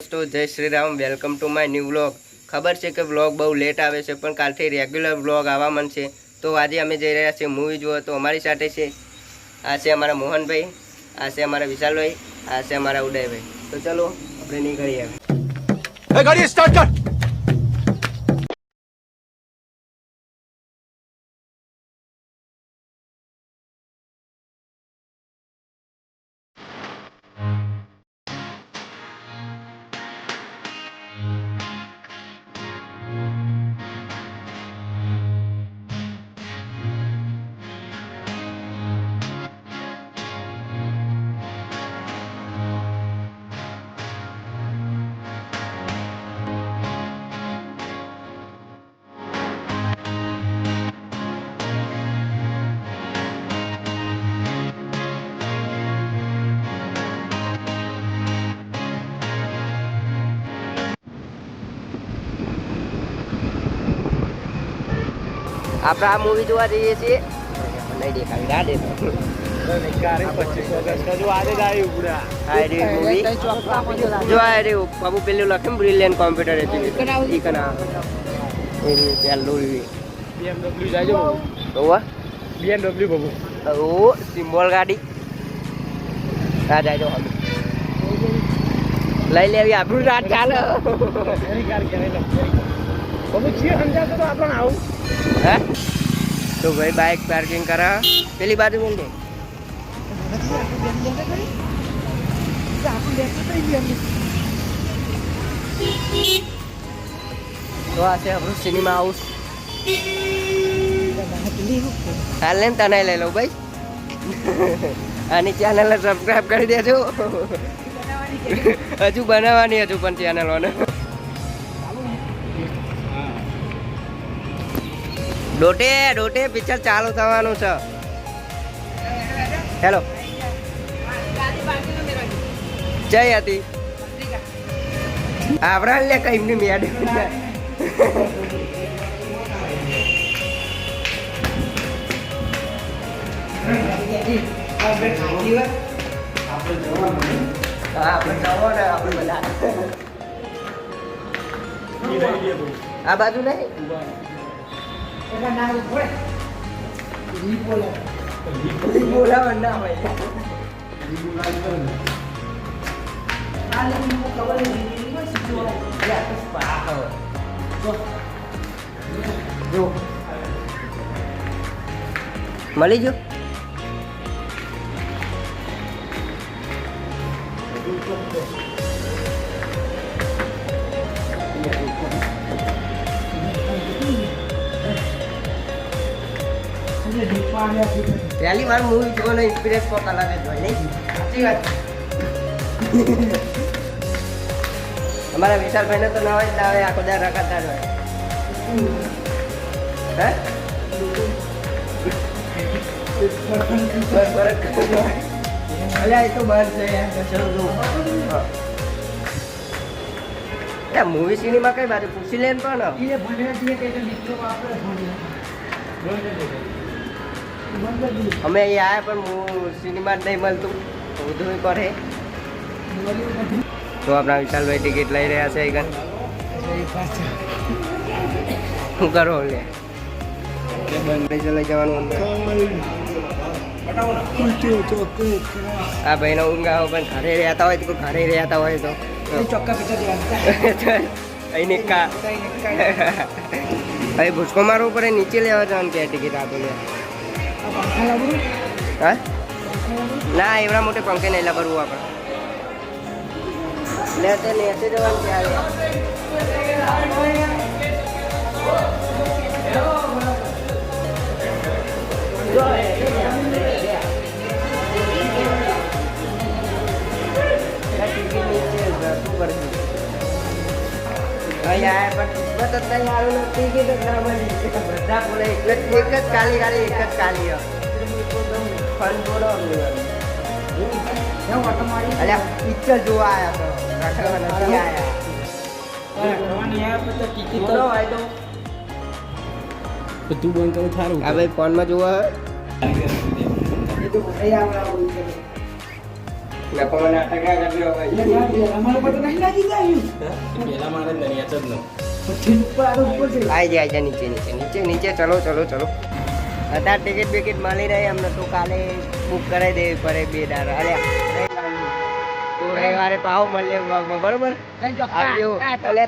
તો જય Shri Ram, welcome to my new vlog. ખબર છે કે વ્લોગ બહુ લેટ આવે છે, પણ કાલથી રેગ્યુલર વ્લોગ આવવા માંડશે. તો આજે અમે જઈ રહ્યા છીએ મૂવી જોવા. તો અમારી સાથે છે આ છે અમારા મોહનભાઈ, આ છે અમારા વિશાલભાઈ, આ છે અમારા ઉદયભાઈ. તો ચલો આપણે નીકળીએ. ગાડી સ્ટાર્ટ કર. આપણે આ મૂવી જોવા જઈએ છીએ. નહીં દેખાવી ના દેતો જો આ રે બાબુ પેલું લખે બ્રિલિયન્ટ કોમ્પ્યુટર એજ્યુકેશન સિમ્બોલ ગાડી આ જાય લઈ લેવી આપણું રાત ચાલે. હે તો ભાઈ બાઇક પાર્કિંગ કરા પેલી બાજુ બોલ દે. તો આ છે આપણું સિનેમા હાઉસ. હાલ ને તને લઈ લઉં ભાઈ. આની ચેનલ સબસ્ક્રાઈબ કરી દેજો. હજુ બનાવવાની હજુ પણ ચેનલોને. ડોટે ડોટે પિક્ચર ચાલુ થવાનું છે. હેલો જય હતી આવરા લે કઈ ની મેડ આ બાજુ નહીં બોલાવા ના હોય. મળી ગયો. પહેલી વાર મૂવી જોવાનો એક્સપિરિયન્સ કોક અલગ જ હોય નહીં? સાચી વાત. અમારા વિશાલભાઈને તો ના હોય ના હોય આખો દાર રખાતા જ હોય. હે અલ્યા એ તો બંધ છે યાર. મૂવી સિનેમા કઈ બાજુ પૂછી લે પણ અમે અહીંયા આવ્યા પણ સિનેમા જ નહીં મળતું બધું કરે. તો આપણા વિશાલભાઈ ટિકિટ લઈ રહ્યા છે. શું કરો લે લઈ જવાનું આ ભાઈ નો ઊંઘ આવો પણ ઘરે રહેતા હોય તો ઘરે રહેતા હોય તો અહીં ભાઈ ભૂસકો મારવું પડે. નીચે લેવા જવાનું કે ટિકિટ આપો લે. હા ના એવડા મોટે પંખે નહીં ભરવું આપણે લે તે નેચે જવાનું ક્યારે. બધા બોલે એક જ કાલી ગાડી એક જ કાલી અલ્યા પિક્ચર જોવા આવ્યા તો તું બંધ કરું થારું. હા ભાઈ ફોનમાં જોવા લખો નાટક કર્યો ભાઈ પેલા મારે દરિયા જ ન આઈ જાય નીચે નીચે નીચે નીચે ચલો ચલો ચલો અત્યારે ટિકિટ બિકિટ મળી રહી અમને તો કાલે બુક કરાવી દેવી પડે 2 દાડા અરે તો રવિવારે પાવ મળે બરોબર આવ્યો એટલે